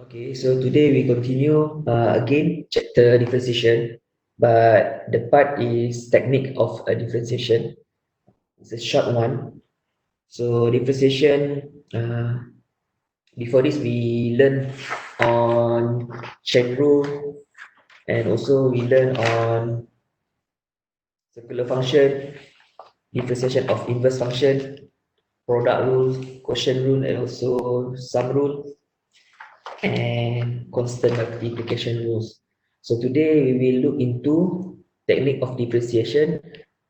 Okay, so today we continue again chapter differentiation, but the part is technique of differentiation. It's a short one. So differentiation. Before this, we learn on chain rule, and also we learn on circular function, differentiation of inverse function, product rule, quotient rule, and also sum rule, and constant multiplication rules. So today we will look into technique of differentiation,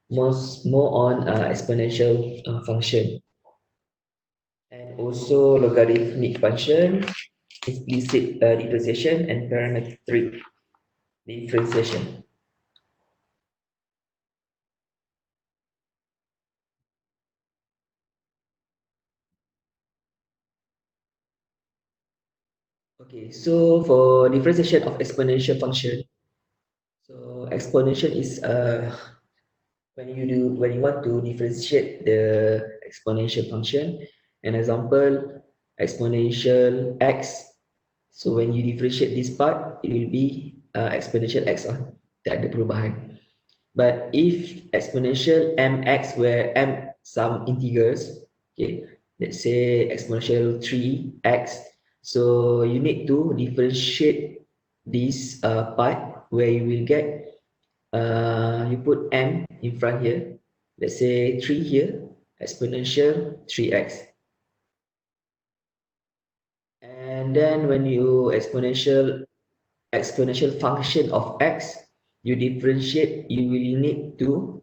more on exponential function, and also logarithmic function, implicit differentiation, and parametric differentiation. Okay, so for differentiation of exponential function, so exponential is when you want to differentiate the exponential function. An example, exponential x. So when you differentiate this part, it will be exponential x on. Tak ada perubahan. But if exponential mx, where m some integers, okay, let's say exponential 3x, so you need to differentiate this part where you will get you put m in front here, let's say 3 here, exponential 3x. And then when you exponential function of x, you differentiate, you will need to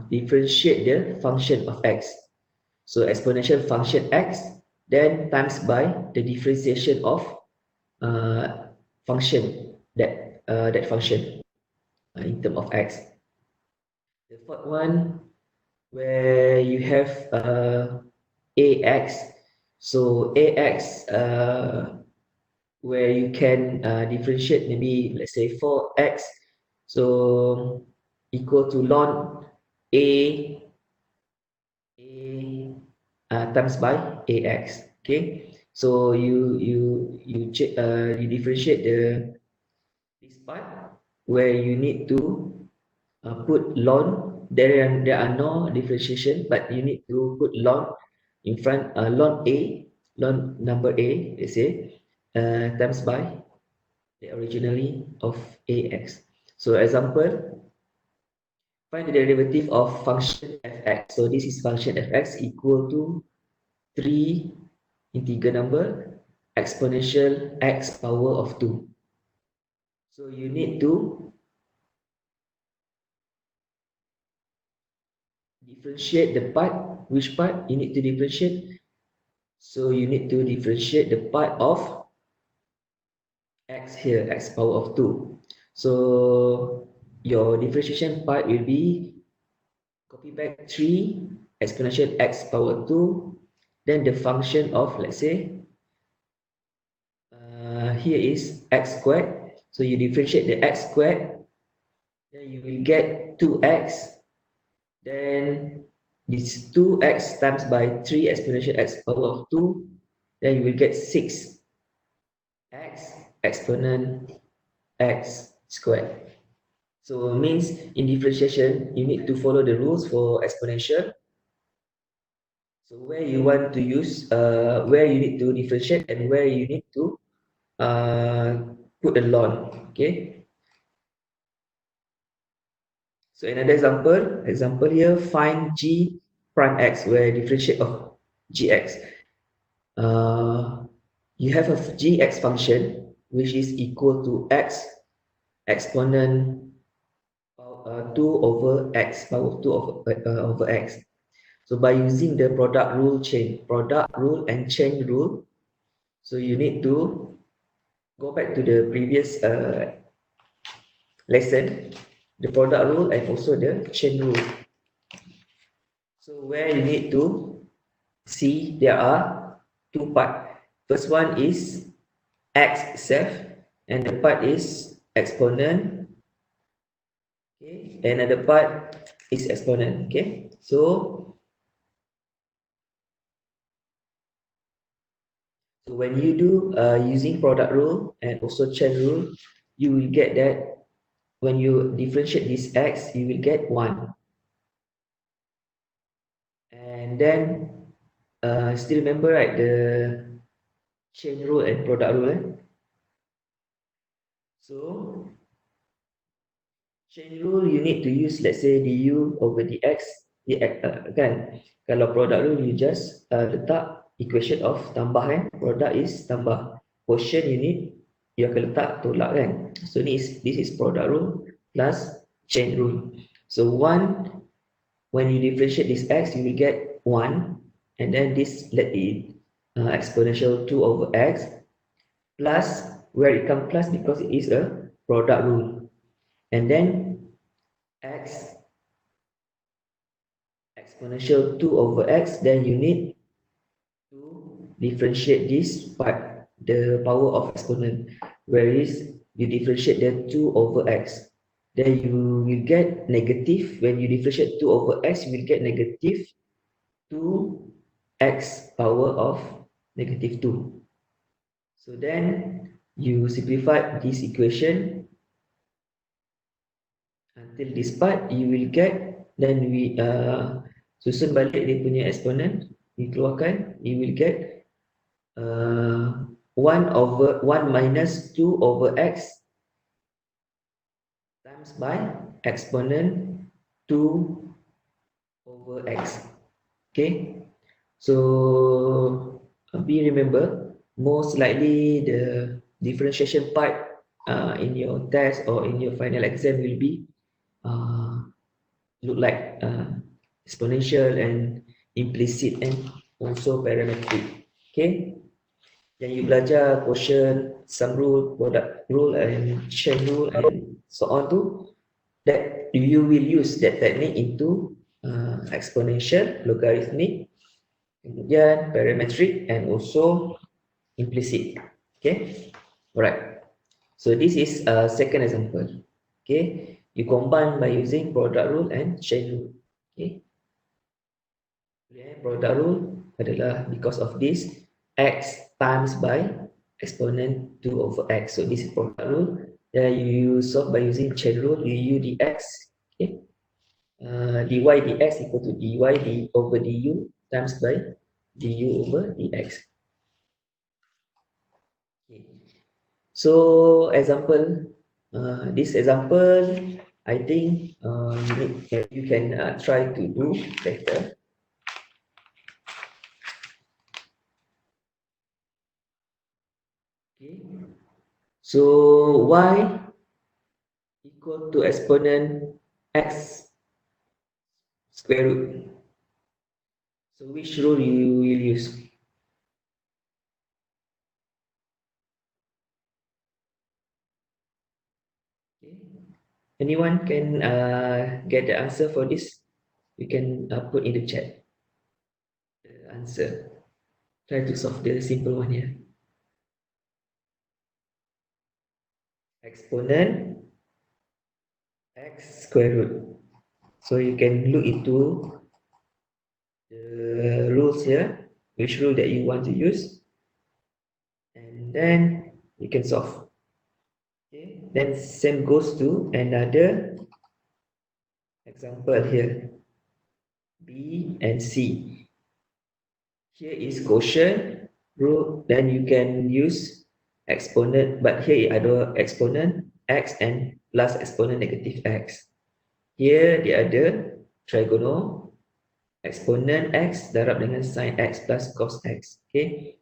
differentiate the function of x. So exponential function x, then times by the differentiation of function, that function in terms of x. The fourth one, where you have ax. So ax, where you can differentiate, maybe let's say 4x, so equal to ln a times by ax. Okay, so you differentiate this part where you need to put ln. There are no differentiation, but you need to put ln in front, ln number a, let's say, times by the originally of ax. So example, find the derivative of function fx. So this is function fx equal to 3 integer number exponential x power of 2. So you need to differentiate the part. Which part you need to differentiate? So you need to differentiate the part of x here, x power of 2. So your differentiation part will be copy back 3 exponential x power 2, then the function of, let's say, here is x squared. So you differentiate the x squared, then you will get 2x, then this 2x times by 3 exponential x power of 2, then you will get 6x exponent x squared. So means in differentiation, you need to follow the rules for exponential. So where you want to use, where you need to differentiate and where you need to put a ln. Okay. So another example here, find g prime x, where differentiate of gx. You have a gx function which is equal to x exponent 2 over x power 2 over x. So by using the product rule and chain rule, so you need to go back to the previous lesson, the product rule and also the chain rule. So where you need to see, there are two parts. First one is x itself, and the part is exponent. Okay, another part is exponent. Okay, so when you do using product rule and also chain rule, you will get that when you differentiate this x, you will get 1. And then still remember, right, the chain rule and product rule. So chain rule, you need to use, let's say, du over dx. Kan? Kalau product rule, you just letak equation of tambah kan. Product is tambah. Quotient you need, you akan letak tolak kan. So this is product rule plus chain rule. So 1, when you differentiate this x, you will get 1. And then this, let it exponential 2 over x plus, where it comes plus because it is a product rule. And then x exponential 2 over x, then you need to differentiate this part, the power of exponent, whereas you differentiate the 2 over x, then you will get negative. When you differentiate 2 over x, you will get negative 2x power of negative 2. So then you simplify this equation until this part, you will get, then we susun balik dia punya exponent, dikeluarkan, you will get 1 minus 2 over x times by exponent 2 over x. Okay, so be remember, most likely the differentiation part in your test or in your final exam will be look like exponential and implicit and also parametric. Okay, yang you belajar quotient, sum rule, product rule and chain rule and so on tu, that you will use that technique into exponential, logarithmic, kemudian parametric and also implicit. Okay, alright. So this is a second example. Okay, you combine by using product rule and chain rule. Okay, product rule adalah because of this x times by exponent 2 over x. So this is product rule. Then you solve by using chain rule, you use dx. Okay, dy dx equal to dy over du times by du over dx. Okay. So example, this example, I think you can try to do better. Okay. So y equal to exponent x square root. So which rule you will use? Okay. Anyone can get the answer for this? You can put in the chat the answer. Try to solve the simple one here. Exponent x square root. So you can look into the rules here, which rule that you want to use, and then you can solve. Okay. Then same goes to another example here, B and C. Here is quotient rule, then you can use exponent, but here ada exponent x and plus exponent negative x. Here dia ada trigonal exponent x darab dengan sin x plus cos x. Okay.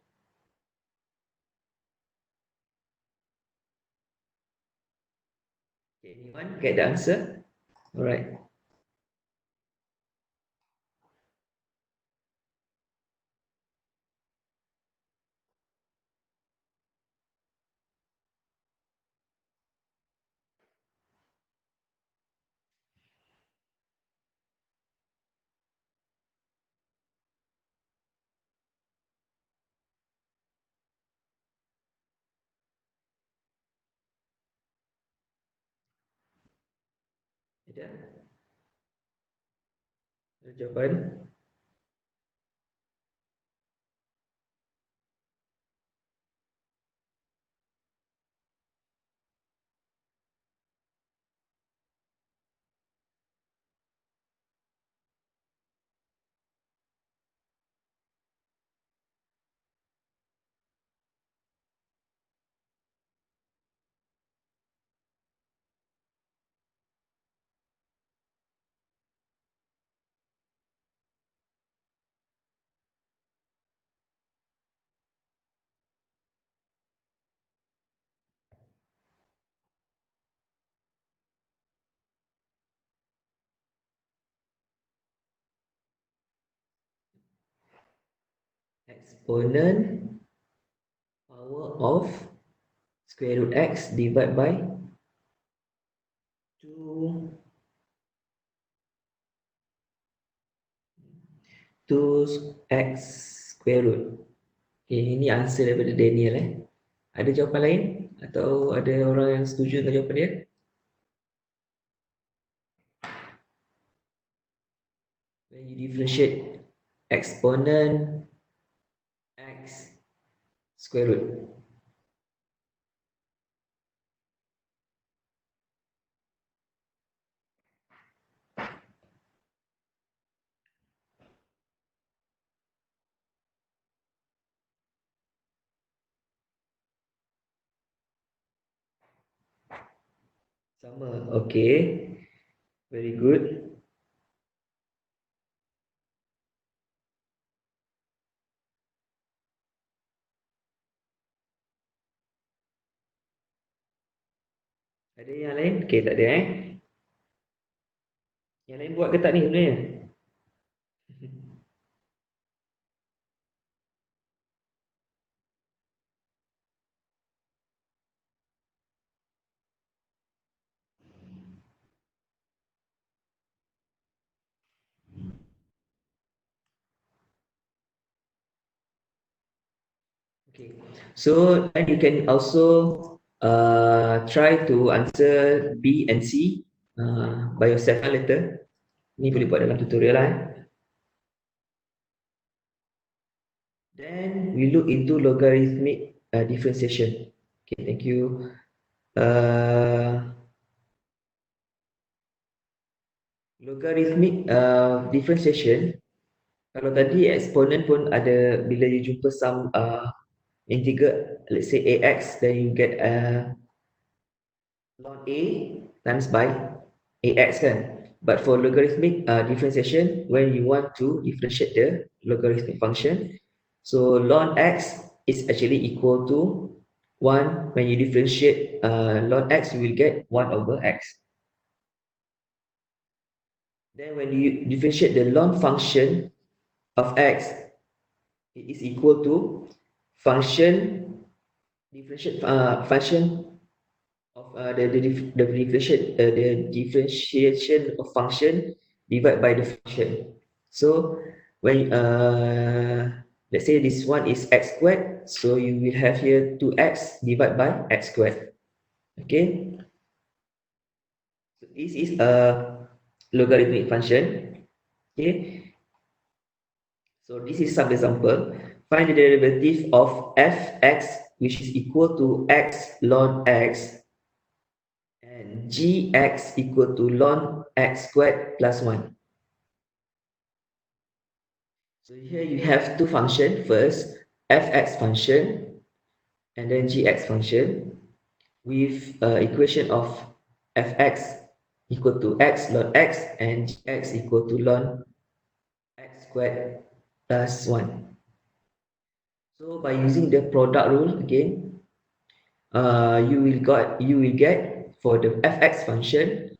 Anyone get the answer? All right. Ada jawapan? exponent power of square root x divided by 2 2x square root. Okay, ini answer daripada Daniel Ada jawapan lain? Atau ada orang yang setuju dengan jawapan dia? When you differentiate exponent x square root. Sama, okay. Very good. Ada yang lain? Okay, tak ada Yang lain buat ke tak ni sebenarnya? Okay. So then you can also try to answer B and C by yourself later. Ni boleh buat dalam tutorial Then we look into logarithmic differentiation. Okay, thank you. Logarithmic differentiation. Kalau tadi exponent pun ada bila you jumpa some integer, let's say ax, then you get ln a times by ax kan. But for logarithmic differentiation, when you want to differentiate the logarithmic function, so ln x is actually equal to 1. When you differentiate ln x, you will get 1 over x. Then when you differentiate the ln function of x, it is equal to function function of the differentiation of function divided by the function. So when let's say this one is x squared, so you will have here 2x divided by x squared. Okay, so this is a logarithmic function. Okay, so this is some example. Find the derivative of fx, which is equal to x ln x, and gx equal to ln x squared plus 1. So here you have two functions. First, fx function and then gx function with equation of fx equal to x ln x and gx equal to ln x squared plus 1. So by using the product rule again, you will get for the fx function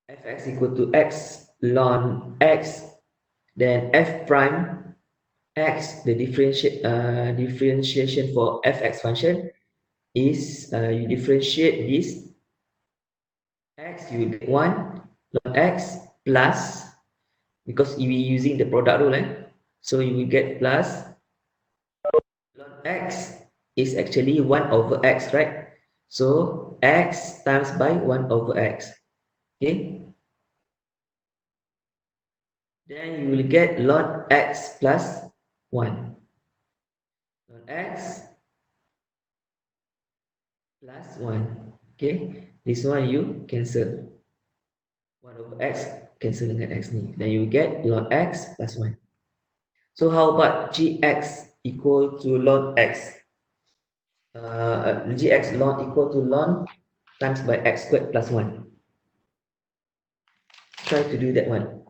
fx equal to x ln x, then f prime x, the differentiation for fx function is you differentiate this x, you will get 1 ln x plus, because we using the product rule so you will get plus ln x is actually 1 over x, right? So x times by 1 over x. Okay, then you will get ln x plus 1 ln x plus 1. Okay, this one you cancel 1 over x, cancel dengan x ni, then you get ln x plus 1. So how about gx equal to ln x? Gx ln equal to ln times by x squared plus 1. Try to do that one.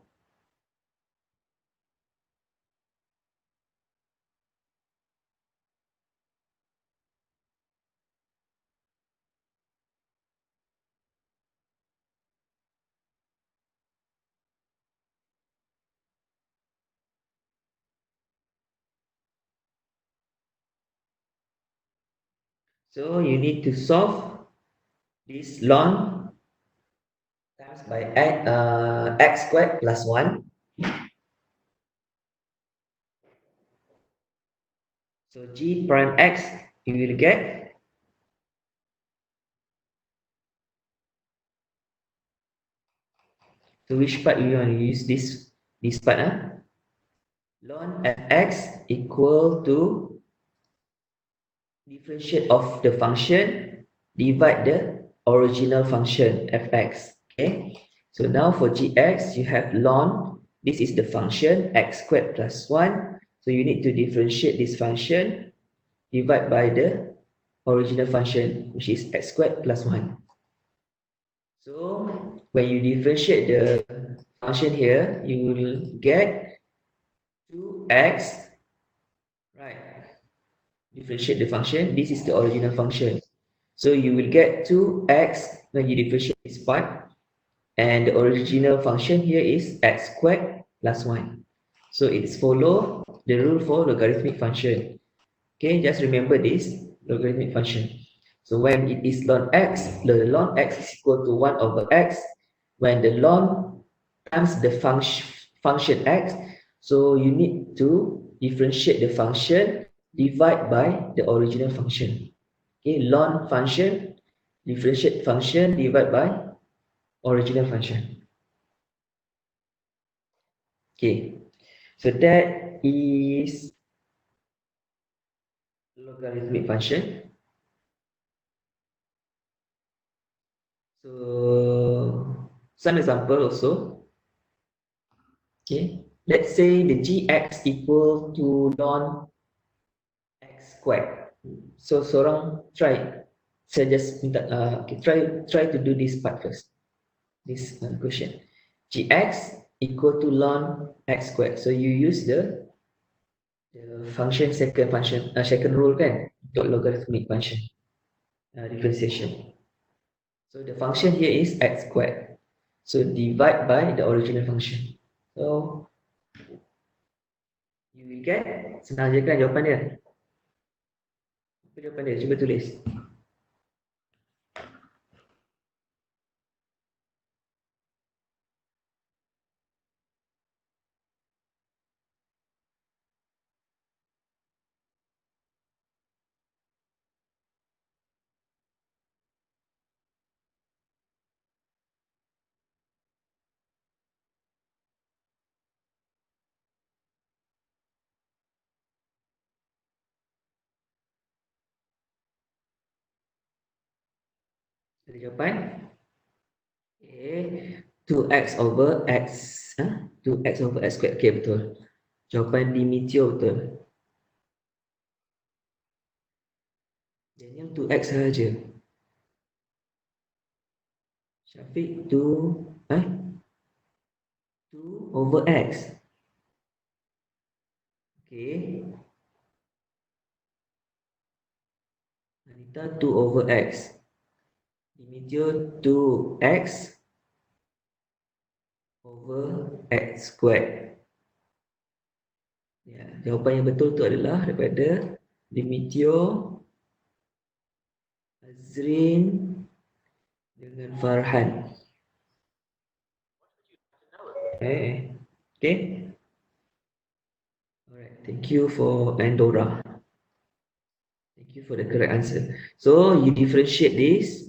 So you need to solve this ln times by x squared plus 1. So g prime x, you will get, so which part you want to use this part? Ln fx equal to differentiate of the function divide the original function fx. Okay, so now for gx you have ln, this is the function x squared plus 1, so you need to differentiate this function divide by the original function, which is x squared plus 1. So when you differentiate the function here, you will get 2x, right? Differentiate the function, this is the original function. So you will get 2x when you differentiate this part, and the original function here is x squared plus 1. So it's follow the rule for logarithmic function. Okay, just remember this logarithmic function. So when it is ln x, the ln x is equal to 1 over x. When the ln times the function x, so you need to differentiate the function divide by the original function. Okay, ln function, differentiate function divide by original function. Okay, so that is logarithmic function. So some example also. Okay, let's say the gx equal to ln x squared. So seorang try. Saya just minta okay, try to do this part first. This question. Gx equal to ln x squared. So you use the function second rule kan untuk logarithmic function differentiation. So the function here is x squared. So divide by the original function. So you will get, senang je kan jawapan dia. Apa jawapan dia? Cuba tulis. Ada jawapan? Okay. 2x over x. 2x over x squared. Okay, betul. Jawapan Dimitio betul. Dan yang 2x sahaja. Syafiq 2 over x. Okay. Anita 2 over x. Dimitio 2x over x squared. Ya, jawapan yang betul tu adalah daripada Dimitio, Azrin dengan Farhan. Okay. Alright. Thank you for Andorra. Thank you for the correct answer. So you differentiate this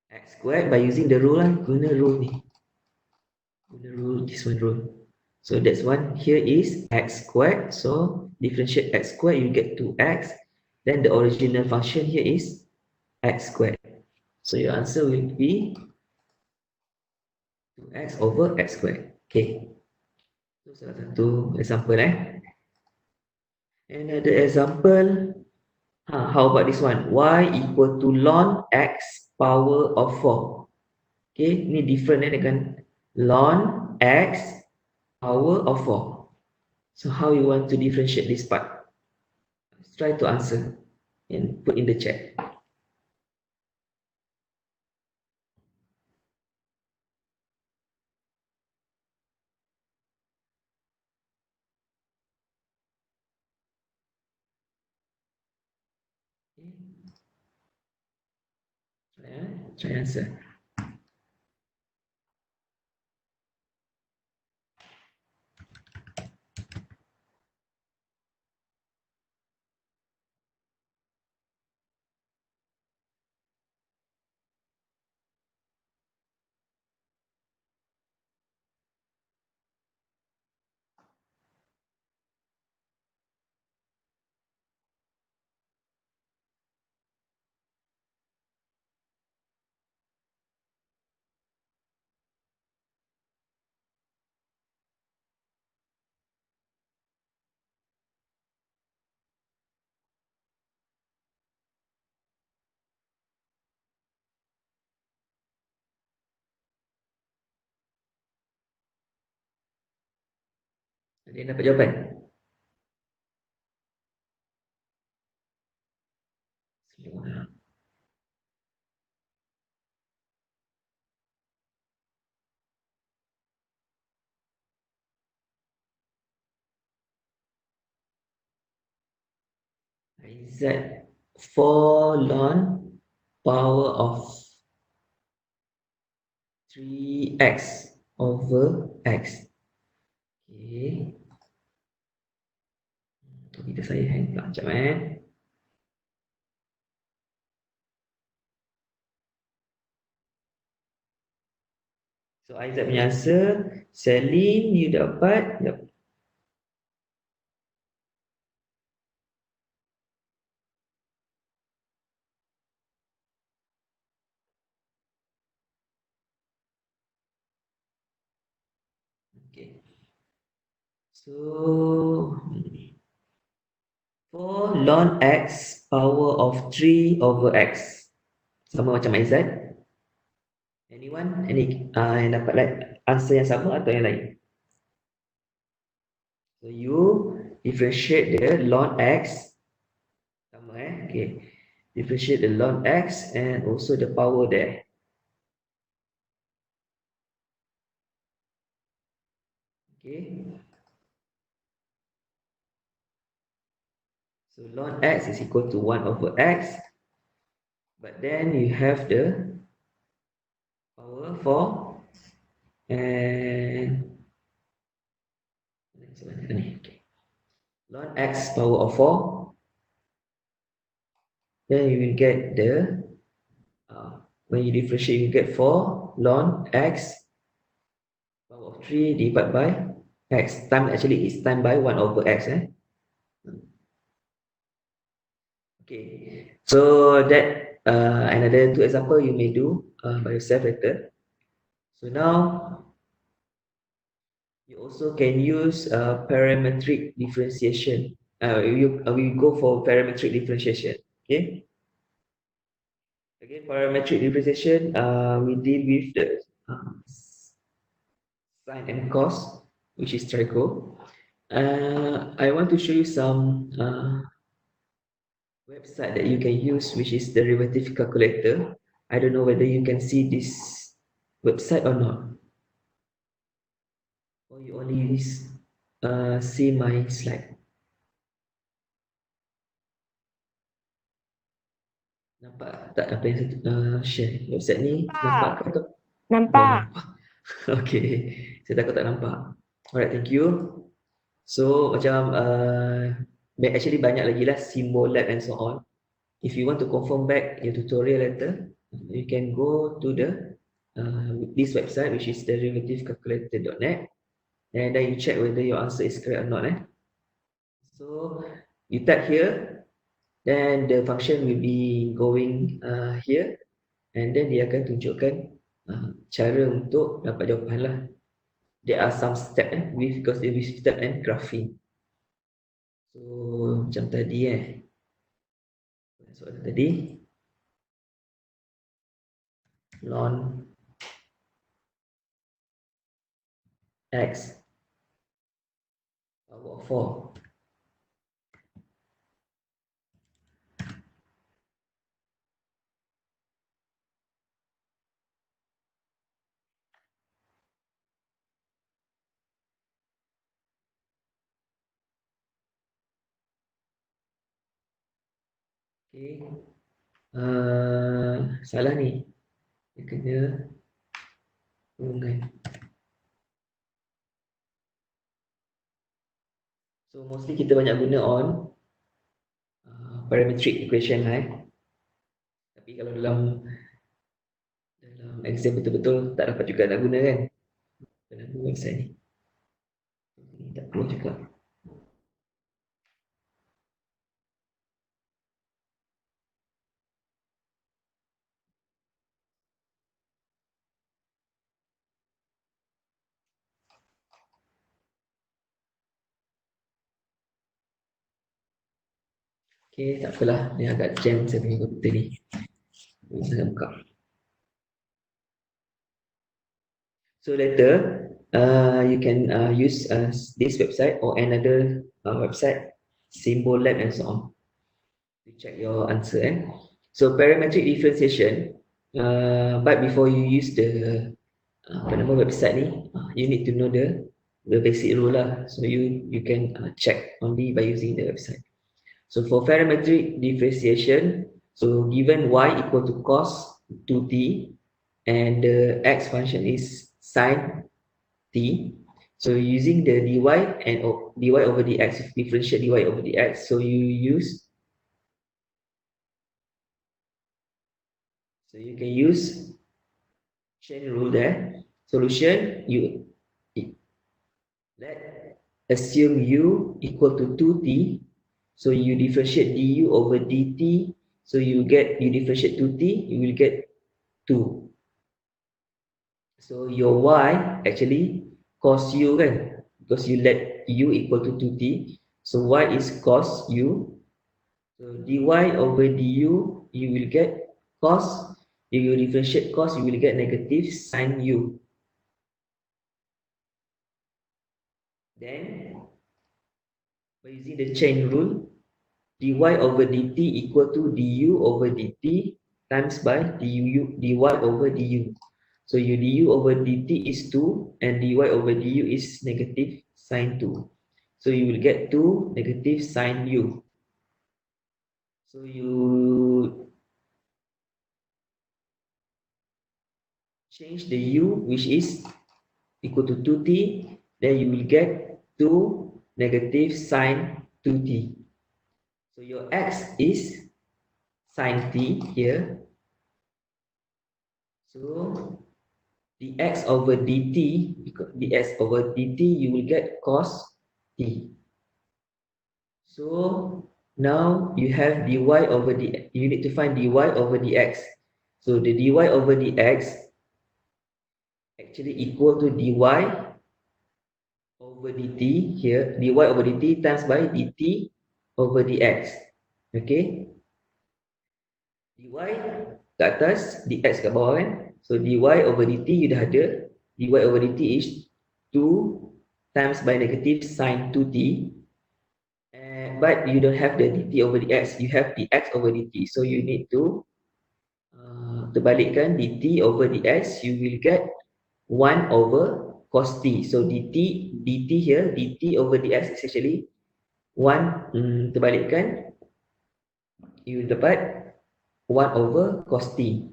x squared by using the rule lah. Guna rule ni. Guna rule, this one rule. So that's one. Here is x squared. So differentiate x squared, you get 2x. Then the original function here is x squared. So your answer will be 2x over x squared. Okay. So salah satu example Another example. How about this one? Y equal to ln x power of 4. Okay, ni different dengan ln x power of 4. So how you want to differentiate this part? Let's try to answer and put in the chat. Okay. Try answer. Ada yang dapat jawapan? Z 4 ln power of 3x over x. Okay. Kita saya hang pula sekejap So Aizat punya answer, Celine you dapat, okay. So 4 ln x power of 3 over x. Sama macam Aizat. Anyone? Yang dapat like answer yang sama atau yang lain? So you differentiate the ln x. Sama okay. Differentiate the ln x and also the power there. Okay. So ln x is equal to 1 over x. But then you have the power 4 and okay. Ln x power of 4. Then you will get the when you differentiate you get 4 ln x power of 3 divided by x. Time actually is time by 1 over x. Okay, so that another two example you may do by yourself later. So now you also can use parametric differentiation. We go for parametric differentiation. Okay. Again, parametric differentiation, we deal with the sine and cos, which is triangle. I want to show you some website that you can use, which is derivative calculator. I don't know whether you can see this website or not, or you only see my slide. Nampak tak apa yang saya share website ni? Nampak ke? Nampak. Okay, saya takut tak nampak. Alright, thank you. So macam actually banyak lagi lah symbol lab and so on. If you want to confirm back your tutorial later, you can go to the this website, which is derivativecalculator.net, and then you check whether your answer is correct or not. So you type here, then the function will be going here, and then dia akan tunjukkan cara untuk dapat jawapan lah. There are some steps because there is step and graphing. So macam tadi soalan tadi ln x power 4. Okay. Salah ni. dia kena hubungan. So mostly kita banyak guna on parametric equation lah. Tapi kalau dalam exam betul-betul tak dapat juga nak guna kan dalam website ni. Ini tak perlu juga. Okay, tak apalah. Dia agak jam saya punya komputer ni. Saya buka. So later, you can use this website or another website, Symbol Lab and so on to check your answer. So parametric differentiation, but before you use the website ni, you need to know the basic rule lah. So you can check only by using the website. So for parametric differentiation, so given y equal to cos 2t and the x function is sine t, so using the dy and dy over dx, differentiate dy over dx, so you can use chain rule there. Solution, let assume u equal to 2t, so you differentiate du over dt, so you differentiate 2t, you will get 2. So your y actually cos u kan, because you let u equal to 2t, so y is cos u. So dy over du, you will get cos. If you differentiate cos, you will get negative sine u. Then, by using the chain rule, dy over dt equal to du over dt times by dy over du. So your du over dt is 2 and dy over du is negative sine 2. So you will get 2 negative sine u. So you change the u, which is equal to 2t, then you will get 2 negative sine 2t. So your x is sine t here. So dx over dt, because dx over dt, you will get cos t. So now you have dy over dx. You need to find dy over dx. So the dy over dx actually equal to dy over dt here, dy over dt times by dt over dx. Okay, dy ke atas, dx kat bawah kan. So dy over dt you dah ada. Dy over dt is 2 times by negative sine 2t. But you don't have the dt over dx, you have dx over dt. So you need to terbalikkan dt over dx, you will get 1 over cos t. So dt here, dt over dx is actually 1, terbalikkan, you dapat 1 over cos t.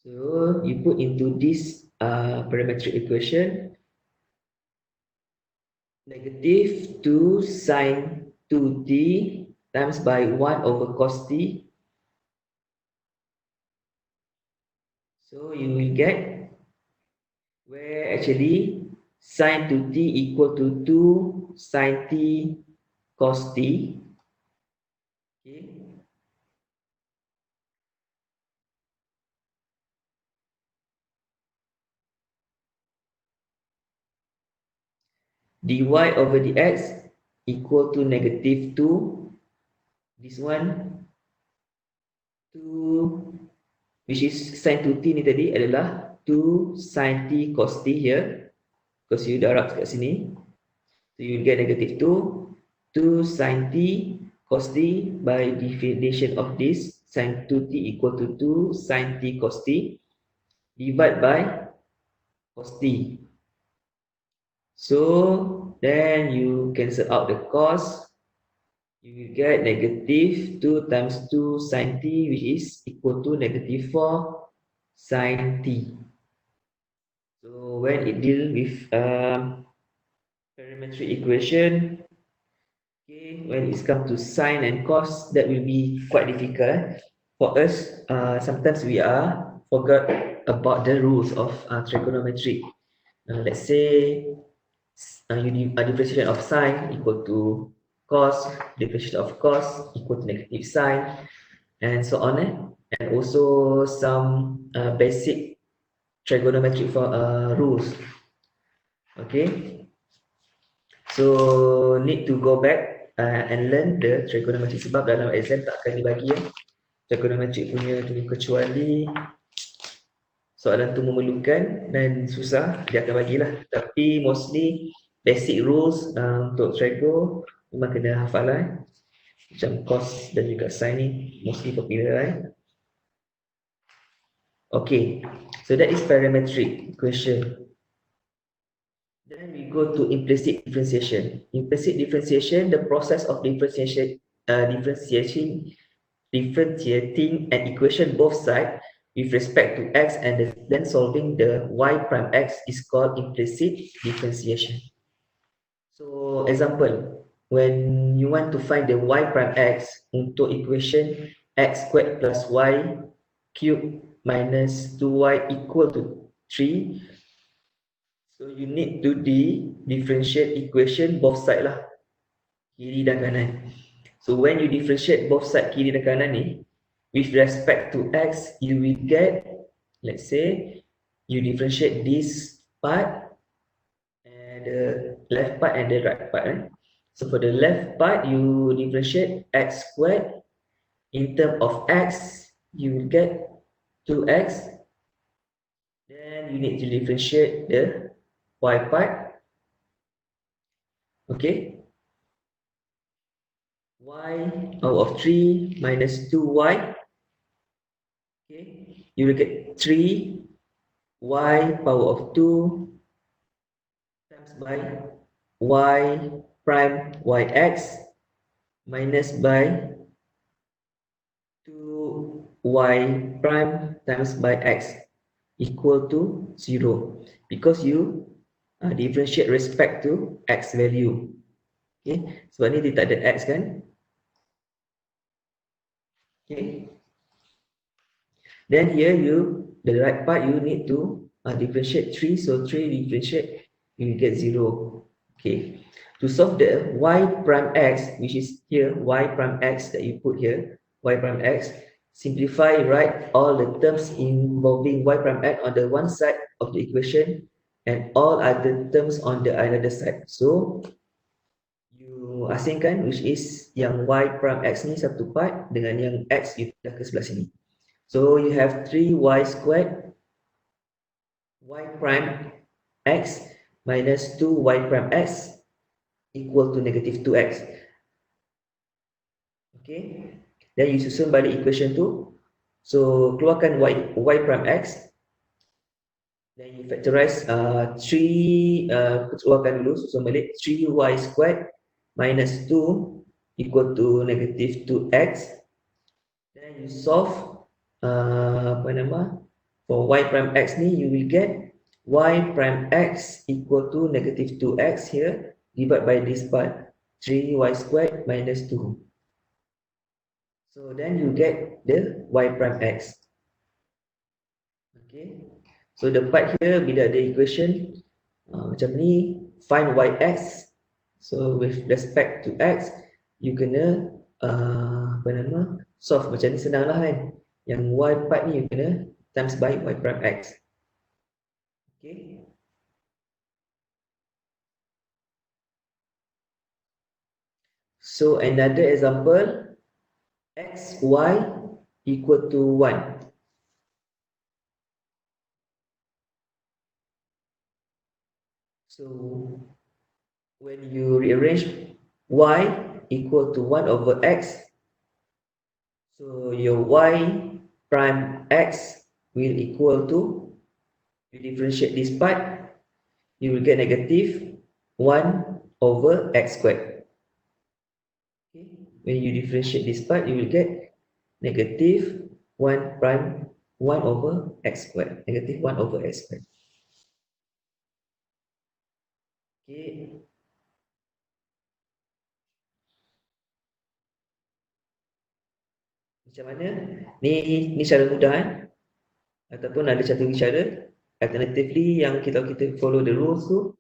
So you put into this parametric equation, negative 2 sine 2t times by 1 over cos t. So you will get where actually sine 2t equal to 2 sine t cos t. Okay. Dy over dx equal to negative 2. This one 2, which is sin 2t ni tadi adalah 2 sin t cos t here, because you darab kat sini. So you get negative 2 sin t cos t by definition of this, sin 2t equal to 2 sin t cos t divided by cos t. So then you cancel out the cos. You will get negative 2 times 2 sin t, which is equal to negative 4 sine t. So when it deals with parametric equation, okay, when it's come to sine and cos, that will be quite difficult for us. Sometimes we are forgot about the rules of trigonometry. Let's say differentiation of sine equal to cos, differentiation of cos equal to negative sine, and so on. And also some basic trigonometric for rules. Okay, so need to go back and learn the trigonometry, sebab dalam exam tak akan dibagi trigonometry punya tu, kecuali soalan tu memerlukan dan susah dia akan bagilah. Tapi mostly basic rules untuk trigo memang kena hafal macam cos dan juga sin ni mostly popular Okay, so that is parametric equation. Then we go to implicit differentiation. Implicit differentiation, the process of differentiating an equation both sides with respect to x and then solving the y prime x is called implicit differentiation. So example, when you want to find the y prime x untuk equation x squared plus y cubed minus 2y equal to 3, so you need to differentiate equation both side lah, kiri dan kanan. So when you differentiate both side kiri dan kanan ni, with respect to x, you will get, let's say, you differentiate this part and the left part and the right part. So for the left part, you differentiate x squared. In terms of x, you will get 2x. Then you need to differentiate the y part. Okay. Y out of 3 minus 2y. Okay. You will get 3y power of 2 times by y prime yx minus by 2y prime times by x equal to 0 because you differentiate respect to x value. Okay, sebab ni dia tak ada x kan. Okay, then here the right part you need to differentiate 3, so 3 differentiate, you will get 0. Okay, to solve the y prime x, which is here y prime x that you put here, y prime x, simplify, write all the terms involving y prime x on the one side of the equation and all other terms on the other side. So you asingkan, which is yang y prime x ni satu part dengan yang x you pindah ke sebelah sini. So you have 3y squared y prime x minus 2y prime x equal to negative 2x. Okay, then you susun balik equation tu. So keluarkan y prime x. Then you factorize 3, keluarkan dulu, susun balik 3y squared minus 2 equal to negative 2x. Then you solve for y prime x ni, you will get y prime x equal to negative 2x here, divided by this part, 3y squared minus 2. So then you get the y prime x. Okay, so the part here, bila ada equation macam ni, find yx. So with respect to x, you kena solve macam ni, senang lah kan. Yang y part ni you kena times by y prime x. Okay, so another example, xy equal to 1. So when you rearrange y equal to 1 over x, so your y prime x will equal to, you differentiate this part, you will get negative 1 over x squared. Okay, when you differentiate this part, you will get negative 1 prime 1 over x squared. Negative 1 over x squared. Okay. Macam mana? Ni cara mudah ataupun ada satu cara. Alternatively yang kita follow the rules tu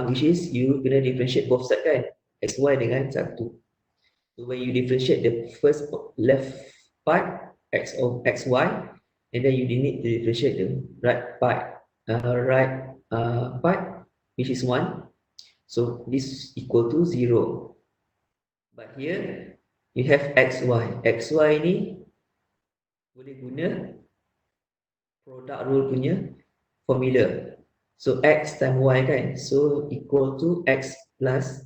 which is you kena differentiate both side kan, xy dengan 1. So when you differentiate the first left part x of xy, and then you need to differentiate the right part which is 1. So this equal to 0. But here you have xy ni boleh guna product rule punya formula. So x time y kan, so equal to x plus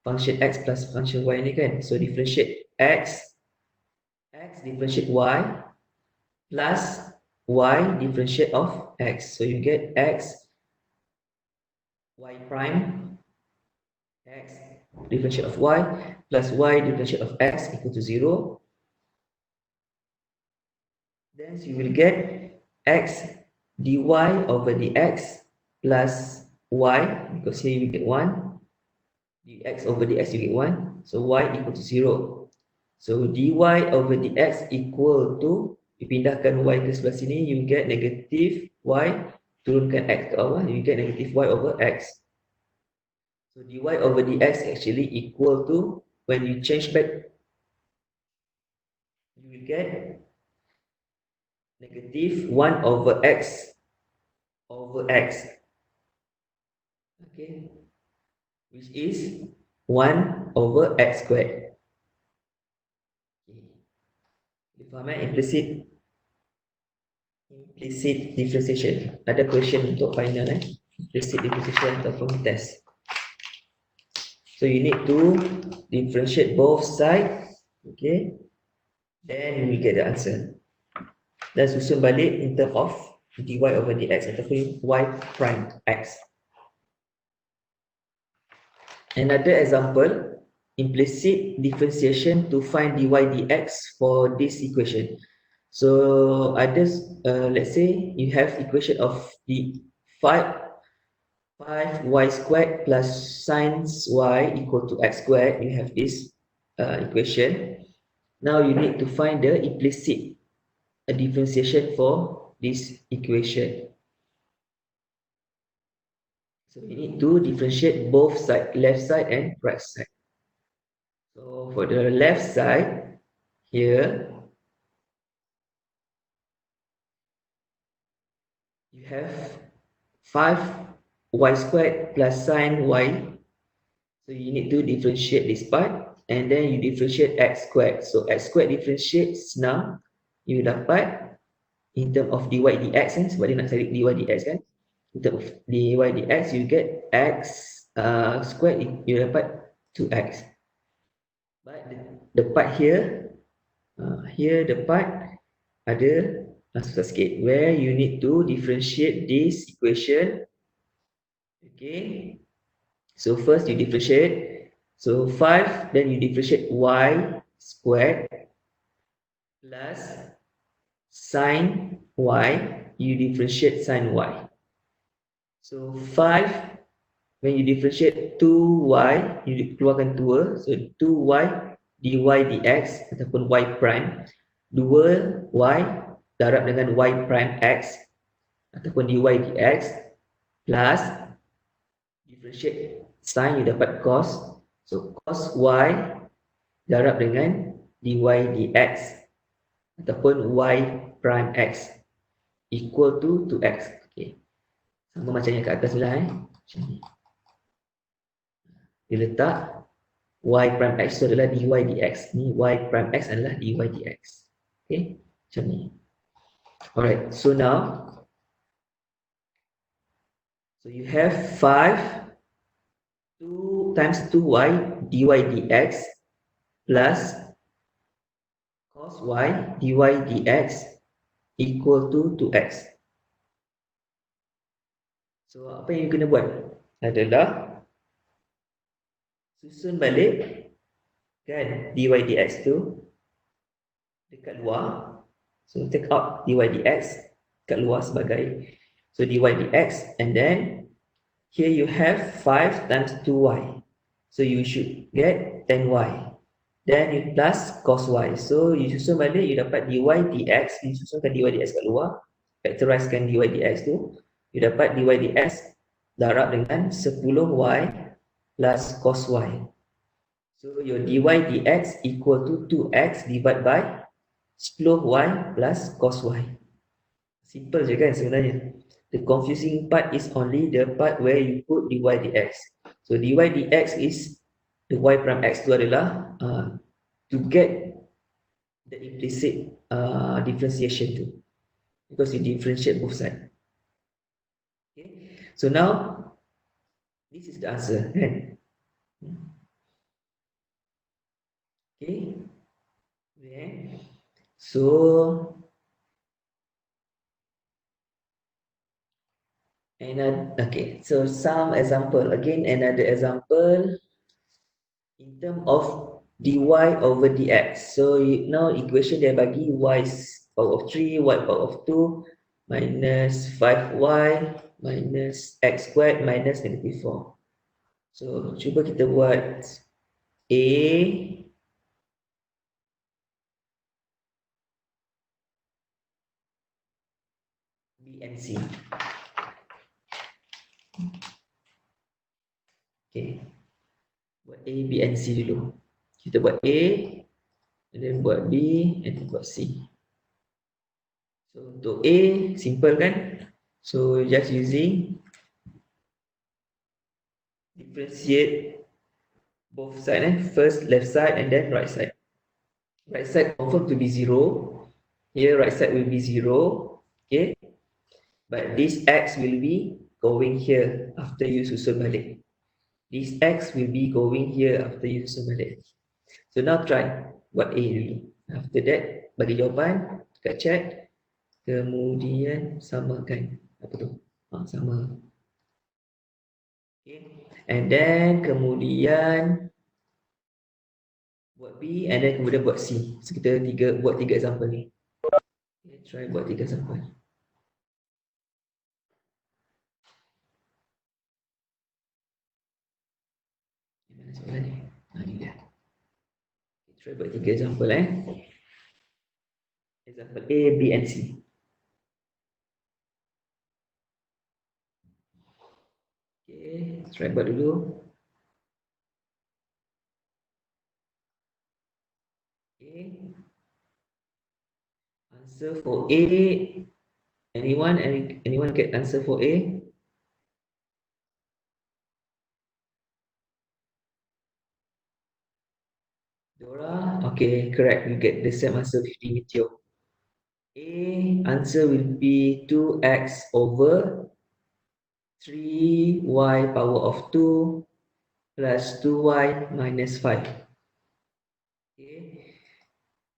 function x plus function y ni kan. So differentiate x differentiate y plus y differentiate of x. So you get x y prime x differentiate of y plus y differentiate of x equal to 0. Then you will get x dy over dx plus y, because here you get 1, dx over dx you get 1, so y equal to 0. So dy over dx equal to, dipindahkan y ke sebelah sini, you get negative y, turunkan x ke bawah, you get negative y over x. So dy over dx actually equal to, when you change back, you will get negative 1 over x over x. Okay, which is 1 over x squared. Faham implicit differentiation. Ada question untuk final implicit differentiation ataupun test. So you need to differentiate both sides, okay, then you will get the answer. Dan susun balik in term of dy over dx ataupun y prime x. Another example, implicit differentiation to find dy dx for this equation. So let's say you have equation of the 5y squared plus sine y equal to x squared. You have this equation. Now you need to find the implicit differentiation for this equation. So we need to differentiate both sides, left side and right side. So for the left side, here you have 5y squared plus sine y. So you need to differentiate this part, and then you differentiate x squared. So x squared differentiates now, you dapat in term of dy dx kan, sebab dia nak cari dy dx kan. In term of dy dx, you get x squared, you dapat 2x. But the part here, the part ada susah sikit, where you need to differentiate this equation. Okay, so first you differentiate, so 5, then you differentiate y squared plus sine y, you differentiate sine y. So 5, when you differentiate 2y, you keluarkan 2, so 2y dy dx ataupun y prime, 2y darab dengan y prime x ataupun dy dx plus differentiate sin, you dapat cos, so cos y darab dengan dy dx ataupun y prime x equal to 2x. Okay, sama macam yang kat atas lah macam ni. Dia letak y prime x itu adalah dy dx, ni y prime x adalah dy dx. Okay, macam ni. Alright, so now, so you have 5 2 times 2y dy dx plus cos y dy dx equal to 2x. So apa yang you kena buat adalah susun balik kan dy dx tu dekat luar. So take out dy dx kat luar sebagai, so dy dx, and then here you have 5 times 2y. So you should get 10y. Then you plus cos y. So you susun balik, you dapat dy dx, you susunkan dy dx kat luar, factorizekan dy dx tu, you dapat dy dx darab dengan 10y plus cos y. So your dy dx equal to 2x divided by 10y plus cos y. Simple je kan sebenarnya. The confusing part is only the part where you put dy dx. So dy dx is the y prime x tu adalah to get the implicit differentiation tu, because you differentiate both sides. Okay. So now this is the answer. Okay. Yeah. So okay. So some example again. Another example in terms of dy over dx. So now equation dia bagi y is power of 3, y power of 2, minus 5y minus x squared minus negative 4. So cuba kita buat A, B and C. Okay. Buat A, B and C dulu. Kita buat A, and then buat B, and then buat C. So untuk A, simple kan? So just using differentiate both side, first left side and then right side. Right side confirm to be 0. Here right side will be 0. Okay. But this x will be going here after you susun balik. This x will be going here after you susun balik. So now try buat A dulu. After that bagi jawapan, dekat chat, kemudian samakan. Apa tu? Sama. Okay. And then kemudian buat B, and then kemudian buat C. So kita buat tiga example ni. Okay, try buat tiga example. Mana soalan ni? Ni dia. Okay, try buat tiga example Example A, B and C. Okay, try buat dulu. Okay. Answer for A. Anyone get answer for A? Dora, okay, correct. You get the same answer 50 with you. A answer will be 2x over 3y power of 2 plus 2y minus 5. Okay,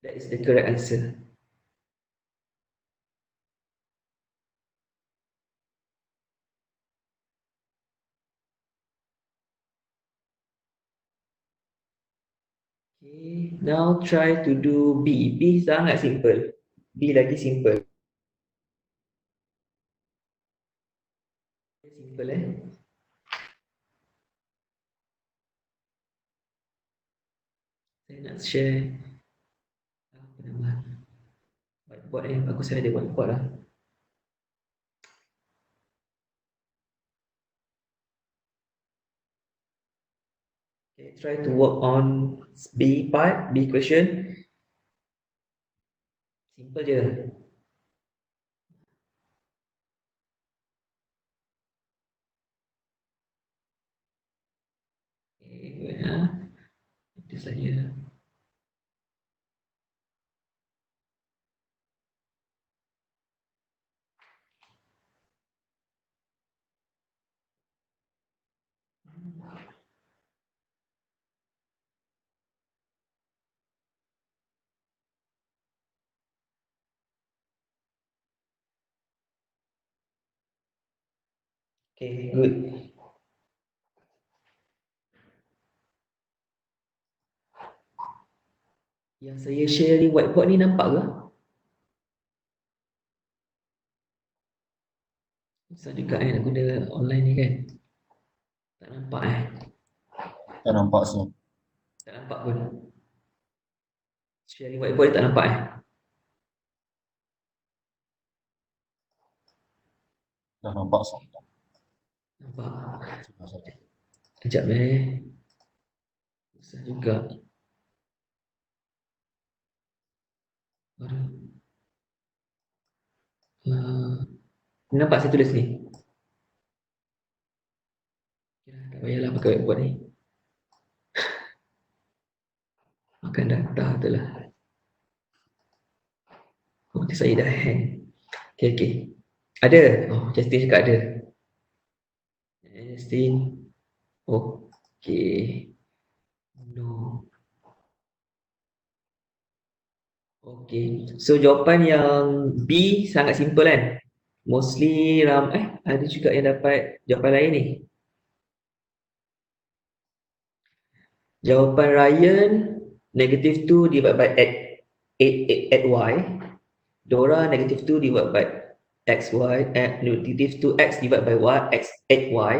that is the correct answer. Okay, now try to do B. B sangat simple. B lagi simple. Simple Saya nak share apa nama? Whiteboard Bagus saya ada whiteboard lah. Okay, try to work on B part, B question. Simple je. Okay, good Itu saja. Okay, good. Yang saya share di whiteboard ni nampak ke? Susah juga nak guna online ni kan. Tak nampak Tak nampak so. Tak nampak pun. Sharing whiteboard ni tak nampak Dah nampak so. Nampak. Sabar. Sekejap Susah juga. Aduh. Nampak saya tulis ni? Tak payahlah pakai whiteboard ni. Makan data tu lah. Oh, saya dah hang. Okay. Ada. Oh, Justin cakap ada. Justin. Okay. No. Okay. So, jawapan yang B sangat simple kan? Mostly ada juga yang dapat jawapan lain ni. Jawapan Ryan, negative 2 divided by at y. Dora, negative 2 divided by negative 2x divided by y, x at y.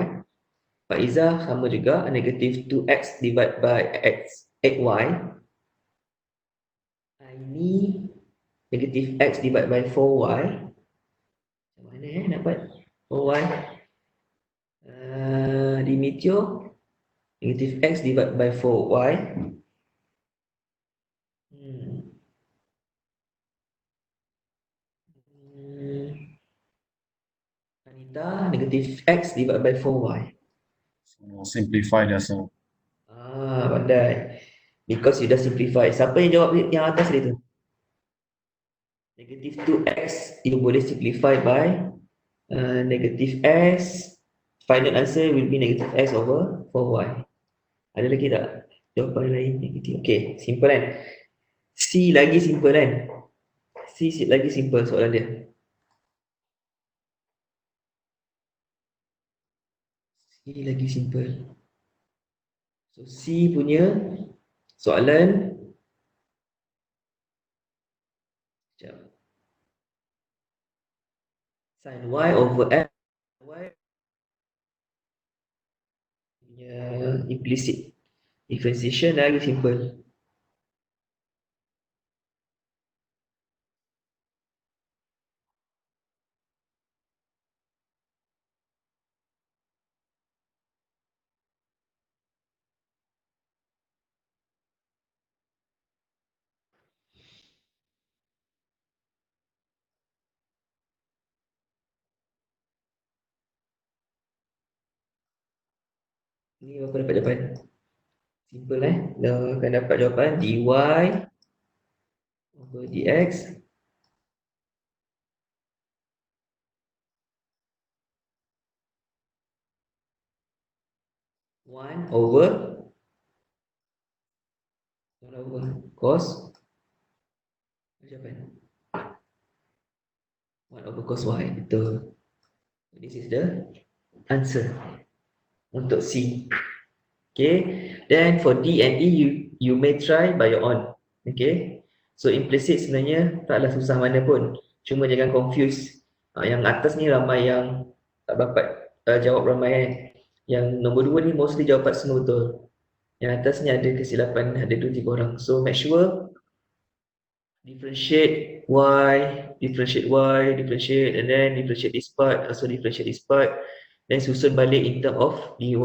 Faiza sama juga, negative 2x divided by x at y. Aini, negative x divided by 4y. Macam mana dapat 4y? Dimitio, negative x divided by 4y. Anita, negative x divided by 4y. So, simplify dia so. Pandai. Because you dah simplify. Siapa yang jawab yang atas dia tu? Negative 2x, you boleh simplify by negative s. Final answer will be negative s over 4y. Ada lagi tak jawapan lain negatif? Okay, simple kan? C lagi simple kan? C lagi simple soalan dia. C lagi simple. So C punya soalan. Sekejap. Sin y over x. Y punya implicit differentiation lagi simple. Ni apa dapat jawapan? Simple Dah akan dapat jawapan dy over dx 1 over cos. Jawapan 1 over cos y. Betul. This is the answer untuk C. Okay. Then for D and E, you may try by your own. Okay. So implicit sebenarnya taklah susah mana pun. Cuma jangan confuse. Yang atas ni ramai yang tak dapat jawab ramai kan. Yang nombor 2 ni mostly jawapan semua betul. Yang atas ni ada kesilapan, ada 2-3 orang. So make sure differentiate y, differentiate, and then differentiate this part, also differentiate this part. Then susun balik in term of dy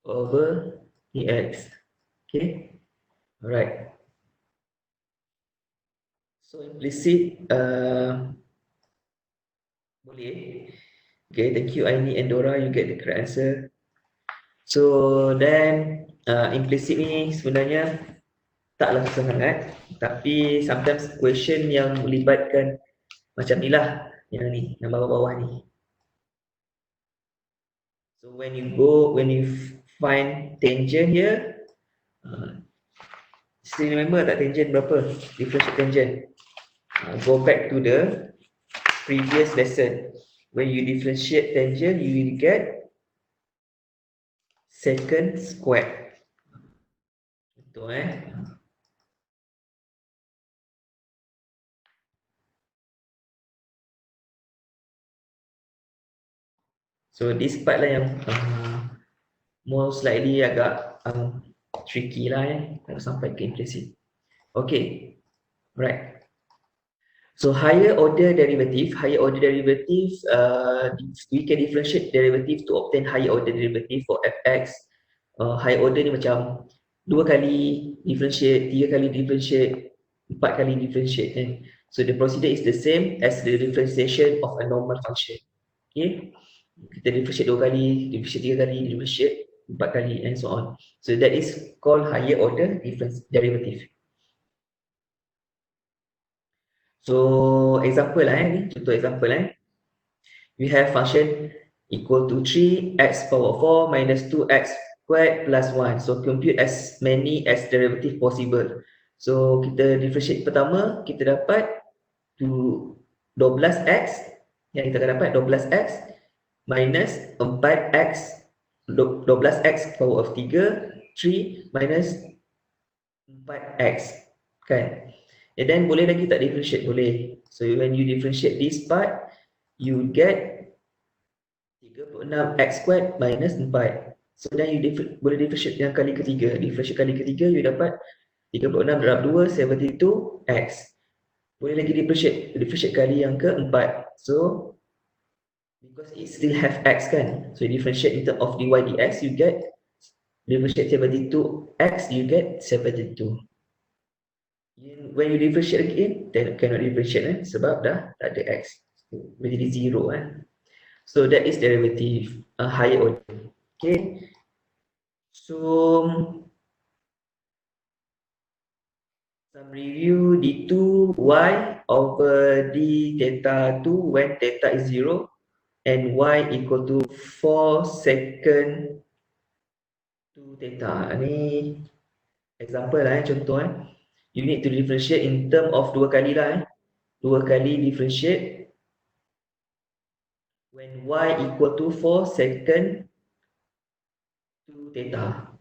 over dx. Okay. Alright. So implicit boleh. Okay, thank you Aini and Dora, you get the correct answer. So then implicit ni sebenarnya taklah susah sangat, tapi sometimes question yang melibatkan macam ni lah, yang ni, yang bawah-bawah ni. So when you find tangent here, still remember tak tangent berapa? Differential tangent. Go back to the previous lesson. When you differentiate tangent, you will get secant squared. Betul So this part lah yang most likely agak tricky lah kalau sampai ke implicit. Okay, right. So higher order derivative, we can differentiate derivative to obtain higher order derivative for fx. Higher order ni macam 2 kali differentiate, 3 kali differentiate, 4 kali differentiate kan. So the procedure is the same as the differentiation of a normal function. Okay, kita differentiate 2 kali, differentiate 3 kali, differentiate 4 kali and so on. So that is called higher order derivative. So example ni, contoh example we have function equal to 3x power 4 minus 2x squared plus 1. So compute as many as derivative possible. So kita differentiate pertama, kita dapat 12x, yang kita akan dapat 12x minus 4x, 12x power of 3, 3 minus 4x kan. And then boleh lagi tak differentiate? Boleh. So when you differentiate this part, you get 36x squared minus 4. So then you boleh differentiate yang kali ketiga. Differentiate kali ketiga, you dapat 36 darab 2, 72x. Boleh lagi differentiate kali yang keempat. So because it still have x kan, so you differentiate in terms of dy dx, you get differentiate 72x, you get 72. When you differentiate again, then cannot differentiate sebab dah tak ada x, menjadi 0 So that is derivative higher order. Okay, so some review d2 y over d theta 2 when theta is 0 and y equal to 4 second 2 theta. Ni example contoh you need to differentiate in term of 2 kali lah 2 kali differentiate when y equal to 4 second 2 theta.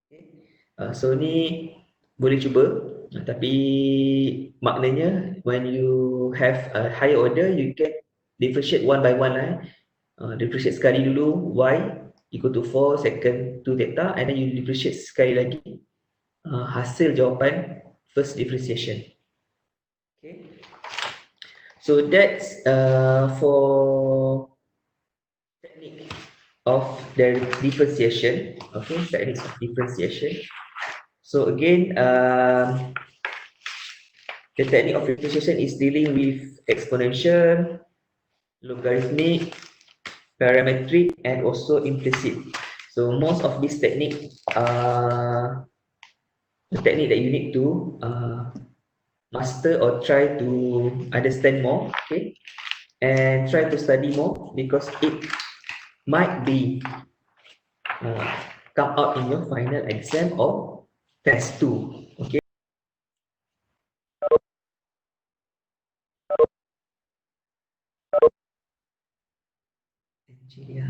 Okay. So ni boleh cuba, tapi maknanya when you have a higher order, you can differentiate one by one differentiate sekali dulu y equal to 4 second 2 theta, and then you differentiate sekali lagi hasil jawapan first differentiation. Okay, so that's for technique of the differentiation. Okay, techniques of differentiation. So again, the technique of differentiation is dealing with exponential, logarithmic, parametric, and also implicit. So most of these technique are the technique that you need to master or try to understand more, okay, and try to study more because it might be come out in your final exam or test 2. Okay. Actually,